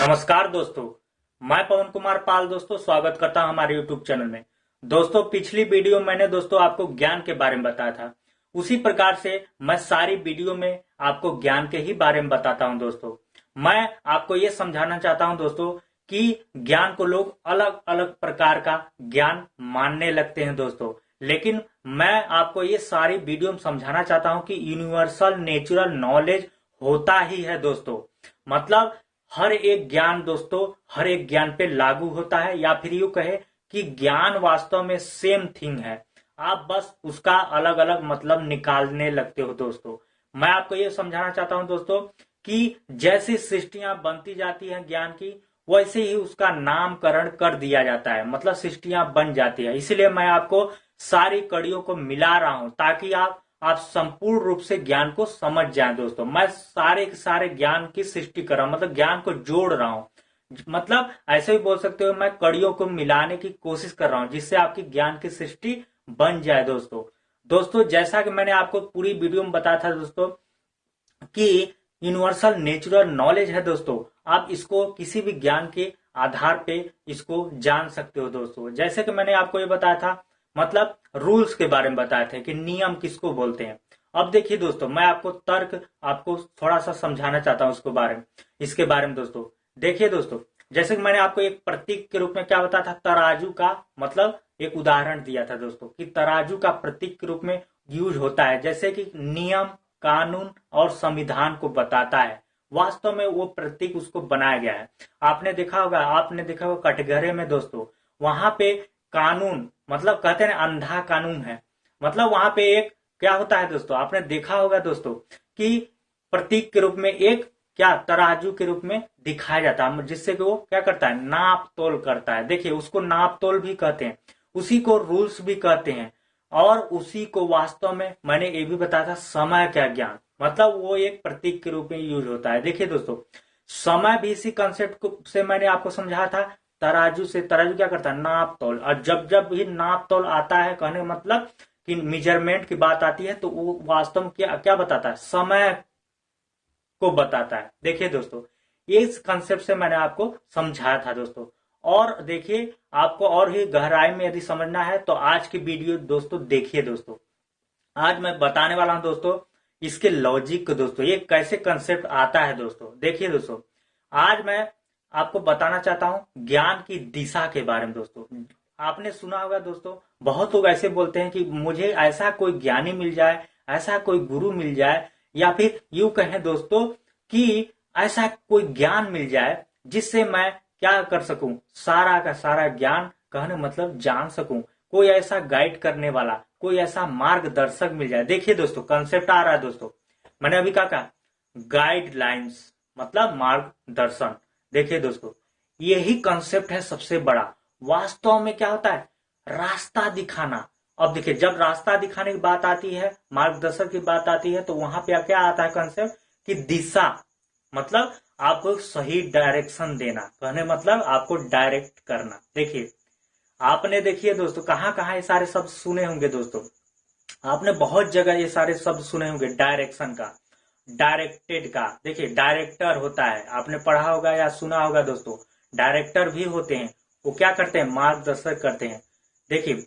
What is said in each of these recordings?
नमस्कार दोस्तों, मैं पवन कुमार पाल दोस्तों स्वागत करता हूं हमारे YouTube चैनल में। दोस्तों, पिछली वीडियो मैंने दोस्तों आपको ज्ञान के बारे में बताया था। उसी प्रकार से मैं सारी वीडियो में आपको ज्ञान के ही बारे में बताता हूं दोस्तों। मैं आपको ये समझाना चाहता हूं दोस्तों कि ज्ञान को लोग अलग अलग प्रकार का ज्ञान मानने लगते हैं दोस्तों, लेकिन मैं आपको ये सारी वीडियो में समझाना चाहता हूं कि यूनिवर्सल नेचुरल नॉलेज होता ही है दोस्तों। मतलब हर एक ज्ञान दोस्तों हर एक ज्ञान पे लागू होता है, या फिर यूं कहे कि ज्ञान वास्तव में सेम थिंग है, आप बस उसका अलग अलग मतलब निकालने लगते हो दोस्तों। मैं आपको ये समझाना चाहता हूं दोस्तों कि जैसी सृष्टियां बनती जाती हैं ज्ञान की, वैसे ही उसका नामकरण कर दिया जाता है, मतलब सृष्टियां बन जाती है। इसलिए मैं आपको सारी कड़ियों को मिला रहा हूं ताकि आप संपूर्ण रूप से ज्ञान को समझ जाएं दोस्तों। मैं सारे के सारे ज्ञान की सृष्टि कर रहा हूं, मतलब ज्ञान को जोड़ रहा हूं। मतलब ऐसे भी बोल सकते हो, मैं कड़ियों को मिलाने की कोशिश कर रहा हूं जिससे आपकी ज्ञान की सृष्टि बन जाए दोस्तों। दोस्तों, जैसा कि मैंने आपको पूरी वीडियो में बताया था दोस्तों कि यूनिवर्सल नेचुरल नॉलेज है दोस्तों, आप इसको किसी भी ज्ञान के आधार पे इसको जान सकते हो दोस्तों। जैसे कि मैंने आपको ये बताया था, मतलब रूल्स के बारे में बताए थे कि नियम किसको बोलते हैं। अब देखिए दोस्तों, मैं आपको तर्क आपको थोड़ा सा समझाना चाहता हूं इसके बारे में दोस्तों। देखिए दोस्तों, जैसे कि मैंने आपको एक प्रतीक के रूप में क्या बताया था, तराजू का मतलब एक उदाहरण दिया था दोस्तों कि तराजू का प्रतीक के रूप में यूज होता है, जैसे कि नियम कानून और संविधान को बताता है। वास्तव में वो प्रतीक उसको बनाया गया है। आपने देखा होगा कटघरे में दोस्तों, वहां पे कानून मतलब कहते हैं अंधा कानून है। मतलब वहां पे एक क्या होता है दोस्तों, आपने देखा होगा दोस्तों कि प्रतीक के रूप में एक क्या तराजू के रूप में दिखाया जाता है, जिससे कि वो क्या करता है, नाप तोल करता है। देखिए, उसको नाप तोल भी कहते हैं, उसी को रूल्स भी कहते हैं, और उसी को वास्तव में मैंने ये भी बताया था समय का ज्ञान, मतलब वो एक प्रतीक के रूप में यूज होता है। देखिए दोस्तों, समय भी इसी कंसेप्ट से मैंने आपको समझाया था। तराजू क्या करता है, नाप तोल। और जब जब भी नाप तोल आता है, कहने का मतलब कि मेजरमेंट की बात आती है, तो वो वास्तव में क्या क्या बताता है, समय को बताता है। देखिए दोस्तों, इस कंसेप्ट से मैंने आपको समझाया था दोस्तों। और देखिए, आपको और ही गहराई में यदि समझना है तो आज की वीडियो दोस्तों देखिए दोस्तों। आज मैं बताने वाला हूं दोस्तों इसके लॉजिक को दोस्तों, ये कैसे कंसेप्ट आता है दोस्तों। देखिए दोस्तों, आज मैं आपको बताना चाहता हूं ज्ञान की दिशा के बारे में दोस्तों। आपने सुना होगा दोस्तों, बहुत लोग ऐसे बोलते हैं कि मुझे ऐसा कोई ज्ञानी मिल जाए, ऐसा कोई गुरु मिल जाए, या फिर यूं कहें दोस्तों कि ऐसा कोई ज्ञान मिल जाए जिससे मैं क्या कर सकूं, सारा का सारा ज्ञान कहने मतलब जान सकूं। कोई ऐसा गाइड करने वाला, कोई ऐसा मार्गदर्शक मिल जाए। देखिए दोस्तों, कंसेप्ट आ रहा है दोस्तों। मैंने अभी कहा गाइडलाइंस मतलब मार्गदर्शन। देखिए दोस्तों, यही कंसेप्ट है सबसे बड़ा। वास्तव में क्या होता है, रास्ता दिखाना। अब देखिए, जब रास्ता दिखाने की बात आती है, मार्गदर्शक की बात आती है, तो वहां पे क्या आता है कंसेप्ट कि दिशा, मतलब आपको सही डायरेक्शन देना, कहने मतलब आपको डायरेक्ट करना। देखिए, आपने देखिए दोस्तों कहां कहां ये सारे शब्द सुने होंगे दोस्तों। आपने बहुत जगह ये सारे शब्द सुने होंगे, डायरेक्शन का, डायरेक्टेड का। देखिए, डायरेक्टर होता है, आपने पढ़ा होगा या सुना होगा दोस्तों। डायरेक्टर भी होते हैं, वो क्या करते हैं, मार्गदर्शक करते हैं। देखिए,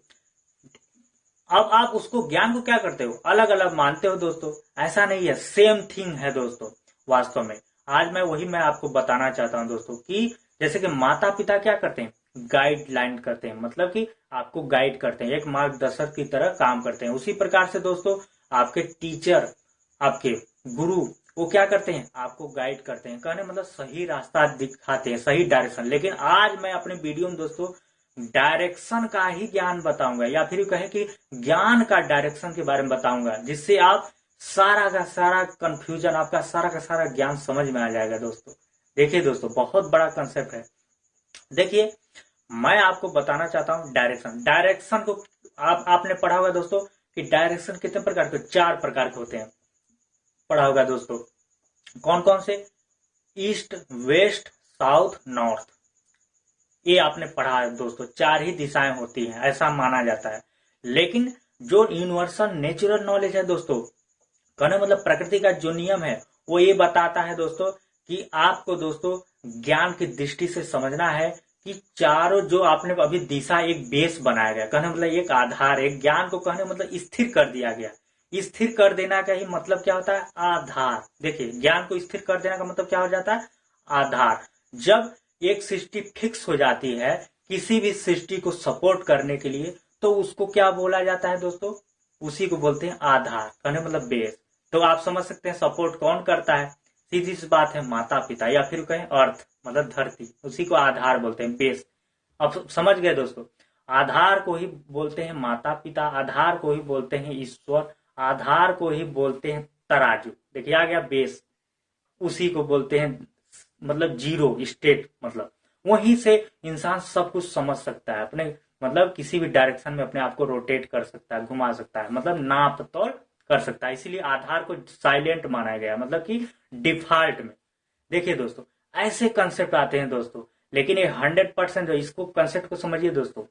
अब आप उसको ज्ञान को क्या करते हो, अलग अलग मानते हो दोस्तों। ऐसा नहीं है, सेम थिंग है दोस्तों वास्तव में। आज मैं आपको बताना चाहता हूं दोस्तों कि जैसे कि माता पिता क्या करते हैं, गाइडलाइन करते हैं, मतलब कि आपको गाइड करते हैं, एक मार्गदर्शक की तरह काम करते हैं। उसी प्रकार से दोस्तों आपके टीचर, आपके गुरु, वो क्या करते हैं, आपको गाइड करते हैं, कहने मतलब सही रास्ता दिखाते हैं, सही डायरेक्शन। लेकिन आज मैं अपने वीडियो में दोस्तों डायरेक्शन का ही ज्ञान बताऊंगा, या फिर कहें कि ज्ञान का डायरेक्शन के बारे में बताऊंगा, जिससे आप सारा का सारा कंफ्यूजन, आपका सारा का सारा ज्ञान समझ में आ जाएगा दोस्तों। देखिए दोस्तों, बहुत बड़ा कंसेप्ट है। देखिए, मैं आपको बताना चाहता हूं डायरेक्शन को। आपने पढ़ा होगा दोस्तों कि डायरेक्शन कितने प्रकार के, 4 प्रकार के होते हैं। पढ़ा होगा दोस्तों, कौन कौन से, ईस्ट वेस्ट साउथ नॉर्थ, ये आपने पढ़ा है दोस्तों। 4 ही दिशाएं होती हैं, ऐसा माना जाता है। लेकिन जो यूनिवर्सल नेचुरल नॉलेज है दोस्तों, कहने मतलब प्रकृति का जो नियम है, वो ये बताता है दोस्तों कि आपको दोस्तों ज्ञान की दृष्टि से समझना है कि चारों जो आपने अभी दिशा एक बेस बनाया गया, कहने मतलब एक आधार, एक ज्ञान को कहने मतलब स्थिर कर दिया गया। स्थिर कर देना का ही मतलब क्या होता है? आधार। देखिए, ज्ञान को स्थिर कर देना का मतलब क्या हो जाता है? आधार। जब एक सृष्टि फिक्स हो जाती है किसी भी सृष्टि को सपोर्ट करने के लिए, तो उसको क्या बोला जाता है दोस्तों? उसी को बोलते हैं आधार, कहने मतलब बेस। तो आप समझ सकते हैं सपोर्ट कौन करता है? सीधी सी बात है, माता पिता, या फिर कहें अर्थ मतलब धरती, उसी को आधार बोलते हैं, बेस। अब समझ गए दोस्तों? आधार को ही बोलते हैं माता पिता, आधार को ही बोलते हैं ईश्वर, आधार को ही बोलते हैं तराजू। देखिए आ गया बेस। उसी को बोलते हैं मतलब जीरो स्टेट, मतलब वहीं से इंसान सब कुछ समझ सकता है, अपने मतलब किसी भी डायरेक्शन में अपने आप को रोटेट कर सकता है, घुमा सकता है, मतलब नाप तोल कर सकता है। इसीलिए आधार को साइलेंट माना गया, मतलब कि डिफॉल्ट में। देखिए दोस्तों, ऐसे कंसेप्ट आते हैं दोस्तों, लेकिन ये 100% जो इसको कंसेप्ट को समझिए दोस्तों।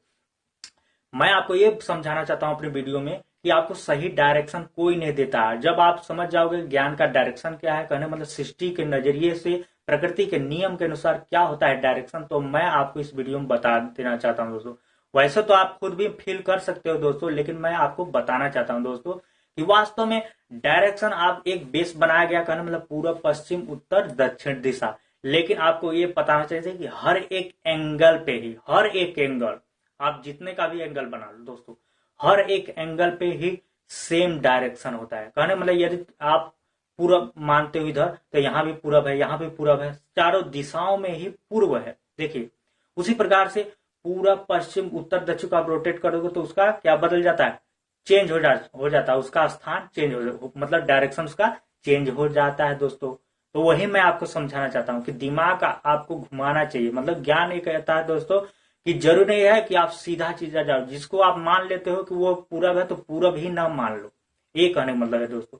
मैं आपको ये समझाना चाहता हूं अपनी वीडियो में कि आपको सही डायरेक्शन कोई नहीं देता है। जब आप समझ जाओगे ज्ञान का डायरेक्शन क्या है, कहने मतलब सृष्टि के नजरिए से, प्रकृति के नियम के अनुसार क्या होता है डायरेक्शन, तो मैं आपको इस वीडियो में बता देना चाहता हूं दोस्तों। वैसे तो आप खुद भी फील कर सकते हो दोस्तों, लेकिन मैं आपको बताना चाहता हूं दोस्तों कि वास्तव में डायरेक्शन आप एक बेस बनाया गया, कहने मतलब पूर्व पश्चिम उत्तर दक्षिण दिशा। लेकिन आपको ये पता होना चाहिए कि हर एक एंगल पे ही, हर एक एंगल, आप जितने का भी एंगल बना लो दोस्तों, हर एक एंगल पे ही सेम डायरेक्शन होता है। कहने मतलब यदि आप पूरब मानते हो इधर, तो यहाँ भी पूरब है, यहाँ भी पूरब है, चारों दिशाओं में ही पूर्व है। देखिए उसी प्रकार से पूरब पश्चिम उत्तर दक्षिण को आप रोटेट करोगे तो उसका क्या बदल जाता है? चेंज हो जाता है, उसका स्थान चेंज हो, मतलब डायरेक्शन उसका चेंज हो जाता है दोस्तों। तो वही मैं आपको समझाना चाहता हूँ कि दिमाग आपको घुमाना चाहिए। मतलब ज्ञान ये कहता है दोस्तों कि जरूरी नहीं है कि आप सीधा चीजा जाओ, जिसको आप मान लेते हो कि वो पूरब है तो पूरब ही ना मान लो, ये कहने का मतलब है दोस्तों।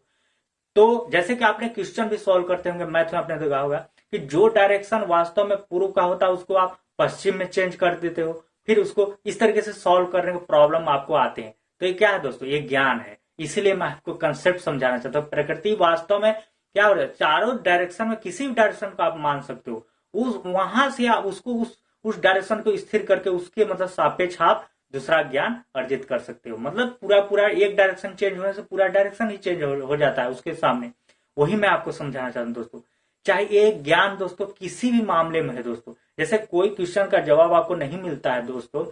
तो जैसे कि आपने क्वेश्चन भी सॉल्व करते होंगे, मैथ में आपने देखा होगा कि जो डायरेक्शन वास्तव में पूर्व का होता है उसको आप पश्चिम में चेंज कर देते हो, फिर उसको इस तरीके से सॉल्व करने के प्रॉब्लम आपको आते हैं। तो ये क्या है दोस्तों? ये ज्ञान है। इसीलिए मैं आपको कंसेप्ट समझाना चाहता हूँ। प्रकृति वास्तव में क्या हो रहा है, चारों डायरेक्शन में किसी भी डायरेक्शन को आप मान सकते हो, उस वहां से आप उसको उस डायरेक्शन को स्थिर करके उसके मतलब सापेक्ष आप दूसरा ज्ञान अर्जित कर सकते हो। मतलब पूरा एक डायरेक्शन चेंज होने से पूरा डायरेक्शन ही चेंज हो जाता है उसके सामने। वही मैं आपको समझाना चाहता हूँ दोस्तों। चाहे ये ज्ञान दोस्तों किसी भी मामले में है दोस्तों, जैसे कोई क्वेश्चन का जवाब आपको नहीं मिलता है दोस्तों,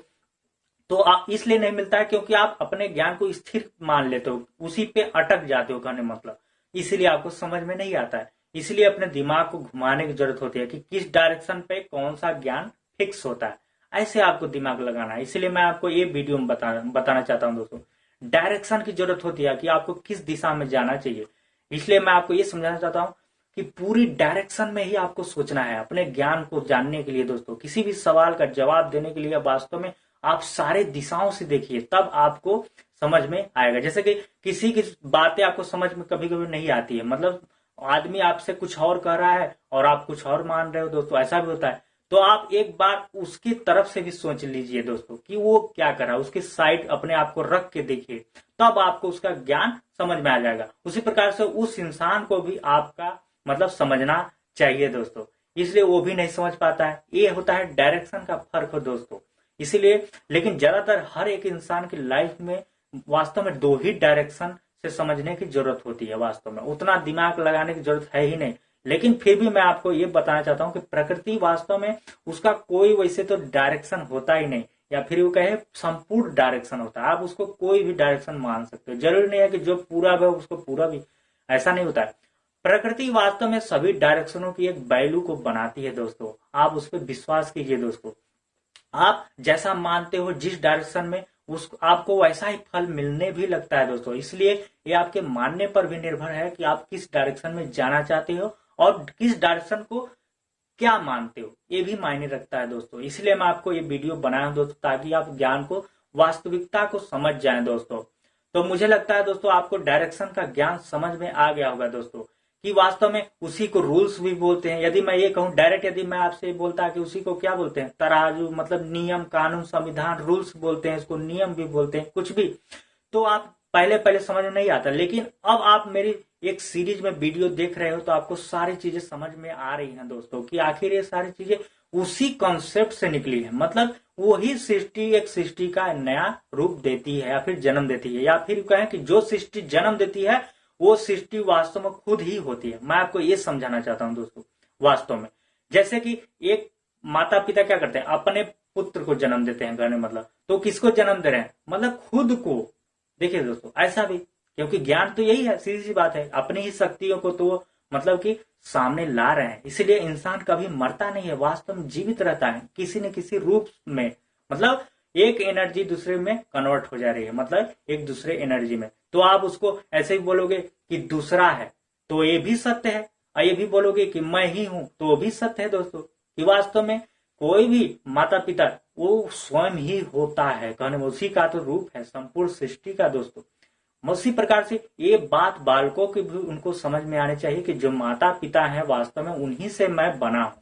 तो आप इसलिए नहीं मिलता है क्योंकि आप अपने ज्ञान को स्थिर मान लेते हो, उसी पे अटक जाते हो, कहने मतलब इसीलिए आपको समझ में नहीं आता है। इसलिए अपने दिमाग को घुमाने की जरूरत होती है कि किस डायरेक्शन पे कौन सा ज्ञान फिक्स होता है, ऐसे आपको दिमाग लगाना है। इसलिए मैं आपको ये वीडियो में बताना चाहता हूँ दोस्तों, डायरेक्शन की जरूरत होती है कि आपको किस दिशा में जाना चाहिए। इसलिए मैं आपको ये समझाना चाहता हूँ कि पूरी डायरेक्शन में ही आपको सोचना है अपने ज्ञान को जानने के लिए दोस्तों। किसी भी सवाल का जवाब देने के लिए वास्तव में आप सारे दिशाओं से देखिए, तब आपको समझ में आएगा। जैसे कि किसी की बातें आपको समझ में कभी कभी नहीं आती है, मतलब आदमी आपसे कुछ और कह रहा है और आप कुछ और मान रहे हो दोस्तों, ऐसा भी होता है। तो आप एक बार उसकी तरफ से भी सोच लीजिए दोस्तों कि वो क्या कर रहा है, उसकी साइड अपने आप को रख के देखिए, तब आपको उसका ज्ञान समझ में आ जाएगा। उसी प्रकार से उस इंसान को भी आपका मतलब समझना चाहिए दोस्तों, इसलिए वो भी नहीं समझ पाता है। ये होता है डायरेक्शन का फर्क हो दोस्तों। इसीलिए लेकिन ज्यादातर हर एक इंसान की लाइफ में वास्तव में दो ही डायरेक्शन से समझने की जरूरत होती है। वास्तव में उतना दिमाग लगाने की जरूरत है ही नहीं। लेकिन फिर भी मैं आपको ये बताना चाहता हूँ कि प्रकृति वास्तव में उसका कोई वैसे तो डायरेक्शन होता ही नहीं, या फिर वो कहे संपूर्ण डायरेक्शन होता है। आप उसको कोई भी डायरेक्शन मान सकते हो, जरूरी नहीं है कि जो पूरब है उसको पूरब ही, ऐसा नहीं होता है। प्रकृति वास्तव में सभी डायरेक्शनों की एक वैल्यू को बनाती है दोस्तों। आप उस पर विश्वास कीजिए दोस्तों। आप जैसा मानते हो जिस डायरेक्शन में, उस आपको वैसा ही फल मिलने भी लगता है दोस्तों। इसलिए ये आपके मानने पर भी निर्भर है कि आप किस डायरेक्शन में जाना चाहते हो और किस डायरेक्शन को क्या मानते हो, ये भी मायने रखता है दोस्तों। इसलिए मैं आपको ये वीडियो बनाया हूं दोस्तों, ताकि आप ज्ञान को, वास्तविकता को समझ जाएं दोस्तों। तो मुझे लगता है दोस्तों आपको डायरेक्शन का ज्ञान समझ में आ गया होगा दोस्तों, कि वास्तव में उसी को रूल्स भी बोलते हैं। यदि मैं ये कहूं डायरेक्ट, यदि मैं आपसे बोलता कि उसी को क्या बोलते हैं, तराजू, मतलब नियम कानून संविधान, रूल्स बोलते हैं, इसको नियम भी बोलते हैं, कुछ भी, तो आप पहले समझ में नहीं आता। लेकिन अब आप मेरी एक सीरीज में वीडियो देख रहे हो तो आपको सारी चीजें समझ में आ रही हैं दोस्तों कि आखिर ये सारी चीजें उसी कॉन्सेप्ट से निकली है। मतलब वही सृष्टि एक सृष्टि का नया रूप देती है या फिर जन्म देती है, या फिर कहें कि जो सृष्टि जन्म देती है वो सृष्टि वास्तव में खुद ही होती है। मैं आपको ये समझाना चाहता हूं दोस्तों। वास्तव में जैसे कि एक माता पिता क्या करते हैं, अपने पुत्र को जन्म देते हैं, कहने मतलब तो किसको जन्म दे रहे हैं, मतलब खुद को। देखिए दोस्तों ऐसा भी, क्योंकि ज्ञान तो यही है, सीधी सी बात है, अपनी ही शक्तियों को तो मतलब कि सामने ला रहे हैं। इसलिए इंसान कभी मरता नहीं है, वास्तव में जीवित रहता है किसी न किसी रूप में। मतलब एक एनर्जी दूसरे में कन्वर्ट हो जा रही है, मतलब एक दूसरे एनर्जी में। तो आप उसको ऐसे ही बोलोगे कि दूसरा है तो ये भी सत्य है, और ये भी बोलोगे कि मैं ही हूं तो वो भी सत्य है दोस्तों। कि वास्तव में कोई भी माता पिता वो स्वयं ही होता है, कहने में उसी का तो रूप है संपूर्ण सृष्टि का दोस्तों। उसी प्रकार से ये बात बालकों की भी उनको समझ में आनी चाहिए कि जो माता पिता है वास्तव में उन्हीं से मैं बना हूं,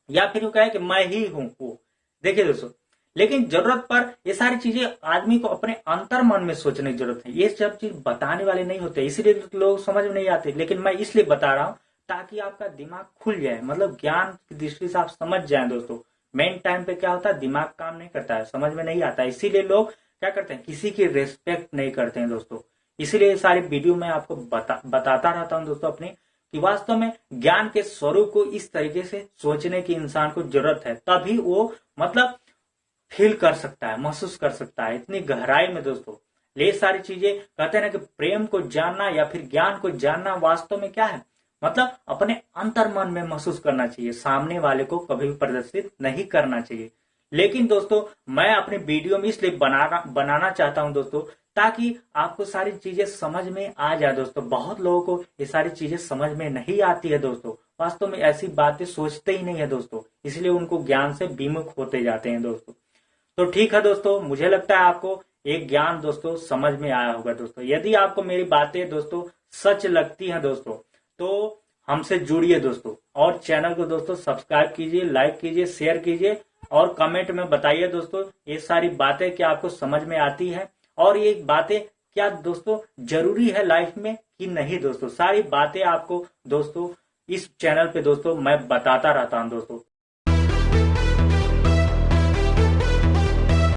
या फिर वो कहे कि मैं ही हूं वो। देखिए दोस्तों, लेकिन जरूरत पर ये सारी चीजें आदमी को अपने अंतर मन में सोचने की जरूरत है। ये सब चीज बताने वाले नहीं होते, इसीलिए लोग समझ में नहीं आते। लेकिन मैं इसलिए बता रहा हूं ताकि आपका दिमाग खुल जाए, मतलब ज्ञान की दृष्टि से आप समझ जाएं दोस्तों। मेन टाइम पे क्या होता है, दिमाग काम नहीं करता है, समझ में नहीं आता, इसीलिए लोग क्या करते हैं, किसी की रेस्पेक्ट नहीं करते हैं दोस्तों। इसीलिए सारी वीडियो में आपको बताता रहता हूं दोस्तों अपनी, कि वास्तव में ज्ञान के स्वरूप को इस तरीके से सोचने की इंसान को जरूरत है, तभी वो मतलब फील कर सकता है, महसूस कर सकता है इतनी गहराई में दोस्तों। ये सारी चीजें कहते हैं ना कि प्रेम को जानना या फिर ज्ञान को जानना वास्तव में क्या है, मतलब अपने अंतर मन में महसूस करना चाहिए, सामने वाले को कभी भी प्रदर्शित नहीं करना चाहिए। लेकिन दोस्तों मैं अपने वीडियो में इसलिए बनाना चाहता हूं दोस्तों, ताकि आपको सारी चीजें समझ में आ जाए दोस्तों। बहुत लोगों को ये सारी चीजें समझ में नहीं आती है दोस्तों, वास्तव में ऐसी बातें सोचते ही नहीं है दोस्तों, इसलिए उनको ज्ञान से विमुख होते जाते हैं दोस्तों। तो ठीक है दोस्तों, मुझे लगता है आपको एक ज्ञान दोस्तों समझ में आया होगा दोस्तों। यदि आपको मेरी बातें दोस्तों सच लगती हैं दोस्तों तो हमसे जुड़िए दोस्तों, और चैनल को दोस्तों सब्सक्राइब कीजिए, लाइक कीजिए, शेयर कीजिए, और कमेंट में बताइए दोस्तों ये सारी बातें क्या आपको समझ में आती है, और ये बातें क्या दोस्तों जरूरी है लाइफ में कि नहीं दोस्तों। सारी बातें आपको दोस्तों इस चैनल पे दोस्तों मैं बताता रहता हूं दोस्तों।